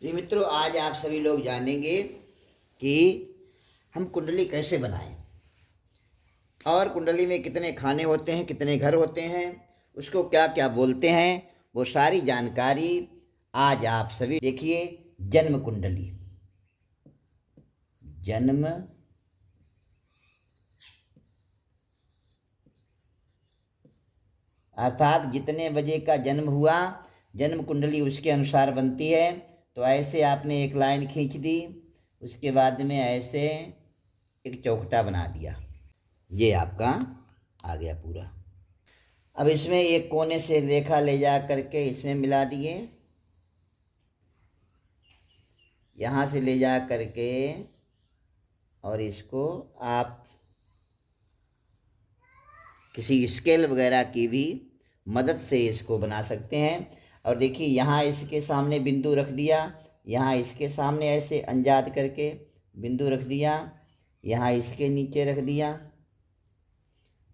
प्रिय मित्रों, आज आप सभी लोग जानेंगे कि हम कुंडली कैसे बनाएं और कुंडली में कितने खाने होते हैं, कितने घर होते हैं, उसको क्या क्या बोलते हैं, वो सारी जानकारी आज आप सभी देखिए। जन्म कुंडली, जन्म अर्थात जितने बजे का जन्म हुआ, जन्म कुंडली उसके अनुसार बनती है। तो ऐसे आपने एक लाइन खींच दी, उसके बाद में ऐसे एक चौखटा बना दिया, ये आपका आ गया पूरा। अब इसमें एक कोने से रेखा ले जा करके इसमें मिला दिए, यहाँ से ले जा करके, और इसको आप किसी स्केल वगैरह की भी मदद से इसको बना सकते हैं। और देखिए, यहाँ इसके सामने बिंदु रख दिया, यहाँ इसके सामने ऐसे अंजाद करके बिंदु रख दिया, यहाँ इसके नीचे रख दिया,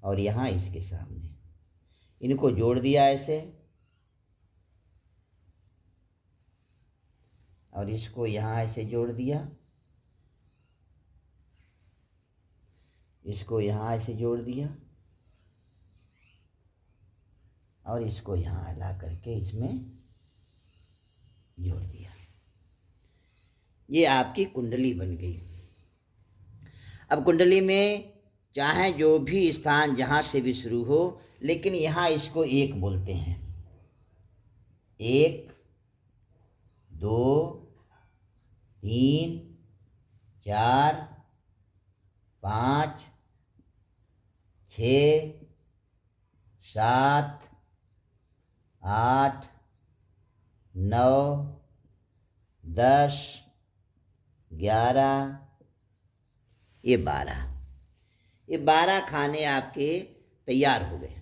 और यहाँ इसके सामने इनको जोड़ दिया ऐसे, और इसको यहाँ ऐसे जोड़ दिया, इसको यहाँ ऐसे जोड़ दिया, और इसको यहाँ ला करके इसमें जोड़ दिया। ये आपकी कुंडली बन गई। अब कुंडली में चाहे जो भी स्थान जहाँ से भी शुरू हो, लेकिन यहाँ इसको एक बोलते हैं। 1 2 3 4 5 6 7 8 9 10 11, ये 12 खाने आपके तैयार हो गए।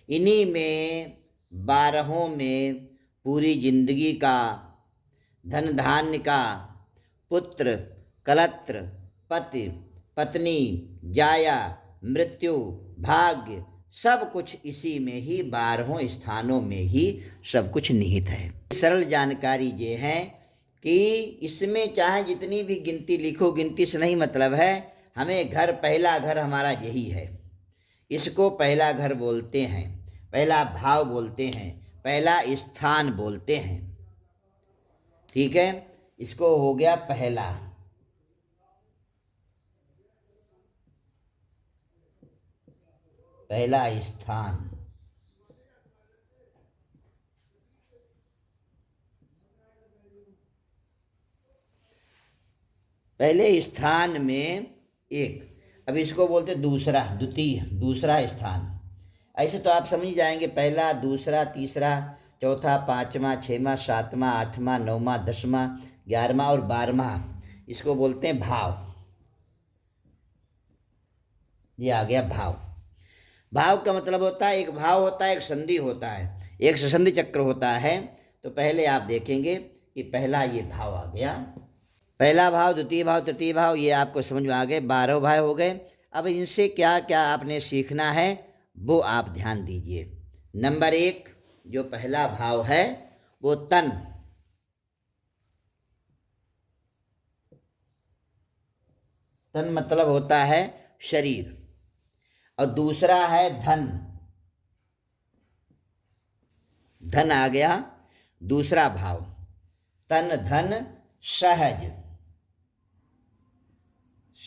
इन्हीं में 12 में पूरी जिंदगी का, धन धान्य का, पुत्र कलत्र, पति पत्नी, जाया, मृत्यु, भाग्य, सब कुछ इसी में ही 12 स्थानों में ही सब कुछ निहित है। सरल जानकारी ये है कि इसमें चाहे जितनी भी गिनती लिखो, गिनती से नहीं मतलब है। हमें घर, पहला घर हमारा यही है, इसको पहला घर बोलते हैं, पहला भाव बोलते हैं, पहला स्थान बोलते हैं। ठीक है, इसको हो गया पहला स्थान। पहले स्थान में एक, अब इसको बोलते दूसरा, द्वितीय, दूसरा स्थान। ऐसे तो आप समझ जाएंगे, पहला, दूसरा, तीसरा, चौथा, पाँचवा, छठवां, सातवां, आठवां, नौवां, 10वां, 11वां और 12वां, इसको बोलते हैं भाव। ये आ गया भाव। भाव का मतलब होता है, एक भाव होता है, एक संधि होता है, एक संधि चक्र होता है। तो पहले आप देखेंगे कि पहला ये भाव आ गया, पहला भाव, द्वितीय भाव, तृतीय भाव, ये आपको समझ में आ गए, 12 भाव हो गए। अब इनसे क्या क्या आपने सीखना है वो आप ध्यान दीजिए। नंबर 1, जो पहला भाव है वो तन, तन मतलब होता है शरीर। और दूसरा है धन, धन आ गया दूसरा भाव, तन धन सहज,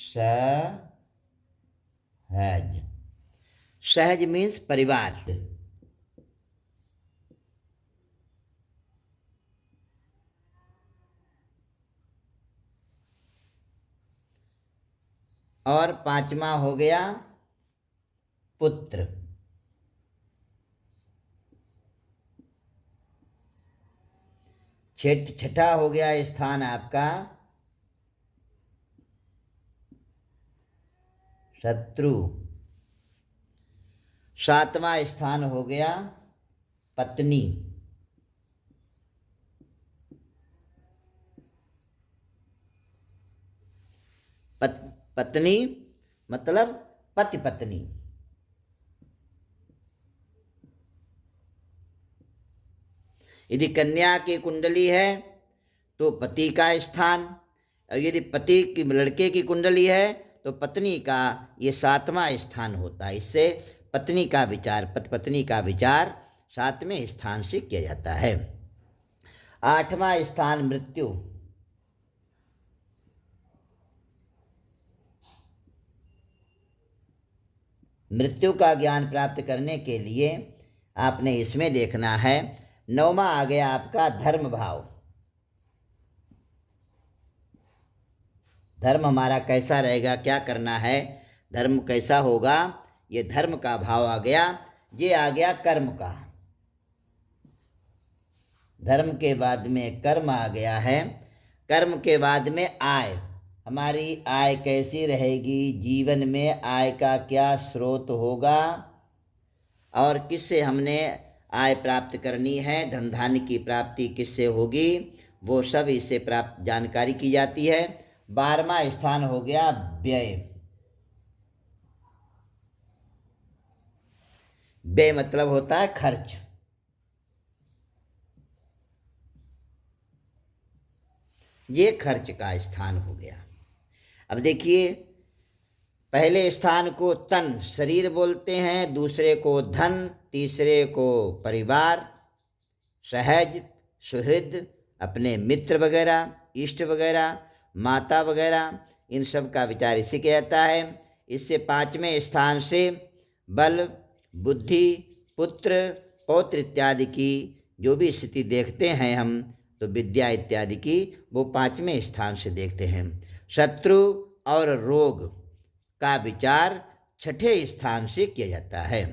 सहज, सहज मीन्स परिवार। और 5वां हो गया पुत्र। छठा हो गया स्थान आपका शत्रु। 7वां स्थान हो गया पत्नी। पत्नी मतलब पति पत्नी। यदि कन्या की कुंडली है तो पति का स्थान, और यदि पति की लड़के की कुंडली है तो पत्नी का ये 7वां स्थान होता है। इससे पत्नी का विचार, पत्नी का विचार 7वें स्थान से किया जाता है। 8वां स्थान मृत्यु। मृत्यु का ज्ञान प्राप्त करने के लिए आपने इसमें देखना है, 9वां आ गया आपका धर्म भाव। धर्म हमारा कैसा रहेगा, क्या करना है, धर्म कैसा होगा, ये धर्म का भाव आ गया। ये आ गया कर्म का। धर्म के बाद में कर्म आ गया है। कर्म के बाद में आय। हमारी आय कैसी रहेगी, जीवन में आय का क्या स्रोत होगा और किससे हमने आय प्राप्त करनी है, धन धान्य की प्राप्ति किससे होगी, वो सब इससे प्राप्त जानकारी की जाती है। 12वां स्थान हो गया व्यय। व्यय मतलब होता है खर्च। ये खर्च का स्थान हो गया। अब देखिए, पहले स्थान को तन, शरीर बोलते हैं, दूसरे को धन, तीसरे को परिवार, सहज, सुहृद, अपने मित्र वगैरह, इष्ट वगैरह, माता वगैरह, इन सब का विचार इसी किया जाता है। इससे 5वें स्थान से बल, बुद्धि, पुत्र, पौत्र इत्यादि की जो भी स्थिति देखते हैं हम, तो विद्या इत्यादि की वो 5वें स्थान से देखते हैं। शत्रु और रोग का विचार 6ठे स्थान से किया जाता है।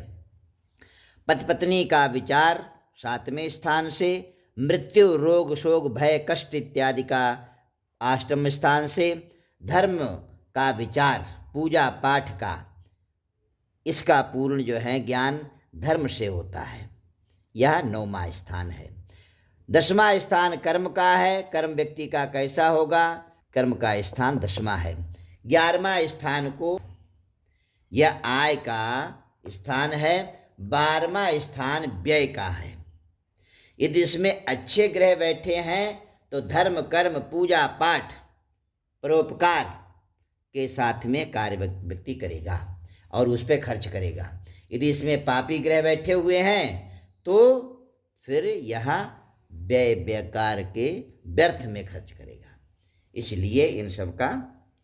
पति पत्नी का विचार 7वें स्थान से, मृत्यु, रोग, शोक, भय, कष्ट इत्यादि का 8वें स्थान से, धर्म का विचार, पूजा पाठ का, इसका पूर्ण जो है ज्ञान धर्म से होता है, यह 9वां स्थान है। 10वां स्थान कर्म का है। कर्म व्यक्ति का कैसा होगा, कर्म का स्थान 10वां है। 11वां स्थान को यह आय का स्थान है। 12वां स्थान व्यय का है। यदि इसमें अच्छे ग्रह बैठे हैं तो धर्म, कर्म, पूजा पाठ, परोपकार के साथ में कार्य व्यक्ति करेगा और उस पर खर्च करेगा। यदि इसमें पापी ग्रह बैठे हुए हैं तो फिर यहाँ व्यय बेकार के व्यर्थ में खर्च करेगा। इसलिए इन सब का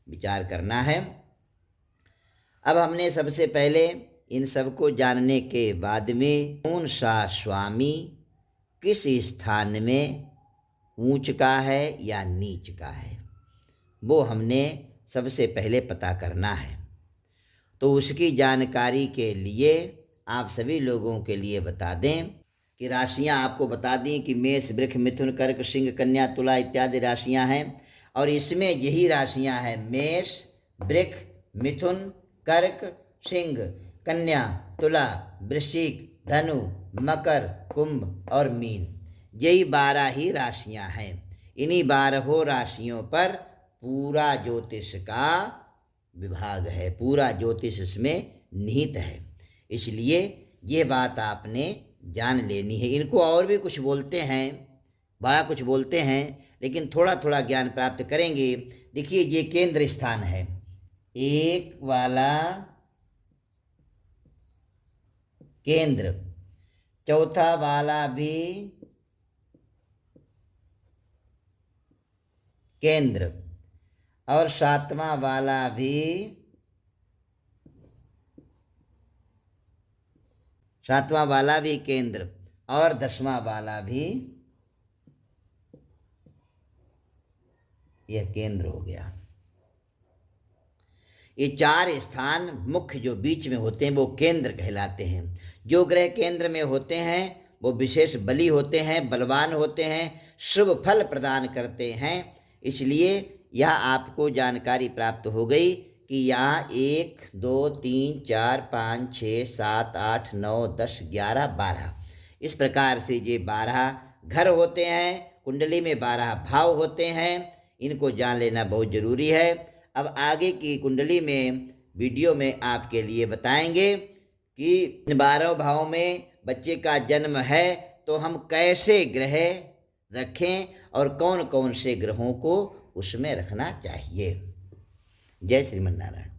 विचार करना है। अब हमने सबसे पहले इन सब को जानने के बाद में कौन सा स्वामी किस स्थान में ऊंच का है या नीच का है, वो हमने सबसे पहले पता करना है। तो उसकी जानकारी के लिए आप सभी लोगों के लिए बता दें कि राशियां आपको बता दी कि मेष, वृष, मिथुन, कर्क, सिंह, कन्या, तुला इत्यादि राशियां हैं। और इसमें यही राशियां हैं मेष, वृष, मिथुन, कर्क, सिंह, कन्या, तुला, वृश्चिक, धनु, मकर, कुंभ और मीन। यही 12 ही राशियां हैं। इन्हीं 12 राशियों पर पूरा ज्योतिष का विभाग है, पूरा ज्योतिष इसमें निहित है। इसलिए ये बात आपने जान लेनी है। इनको और भी कुछ बोलते हैं, बड़ा कुछ बोलते हैं, लेकिन थोड़ा थोड़ा ज्ञान प्राप्त करेंगे। देखिए, ये केंद्र स्थान है, एक वाला केंद्र, चौथा वाला भी केंद्र और 7वां वाला भी, 7वां वाला भी केंद्र और 10वां वाला भी यह केंद्र हो गया। ये 4 स्थान मुख्य जो बीच में होते हैं वो केंद्र कहलाते हैं। जो ग्रह केंद्र में होते हैं वो विशेष बली होते हैं, बलवान होते हैं, शुभ फल प्रदान करते हैं। इसलिए यह आपको जानकारी प्राप्त हो गई कि यहाँ 1, 2, 3, 4, 5, 6, 7, 8, 9, 10, 11, 12 इस प्रकार से ये 12 घर होते हैं। कुंडली में 12 भाव होते हैं। इनको जान लेना बहुत ज़रूरी है। अब आगे की कुंडली में वीडियो में आपके लिए बताएंगे कि इन 12 भावों में बच्चे का जन्म है तो हम कैसे ग्रह रखें और कौन कौन से ग्रहों को उसमें रखना चाहिए। जय श्रीमन नारायण।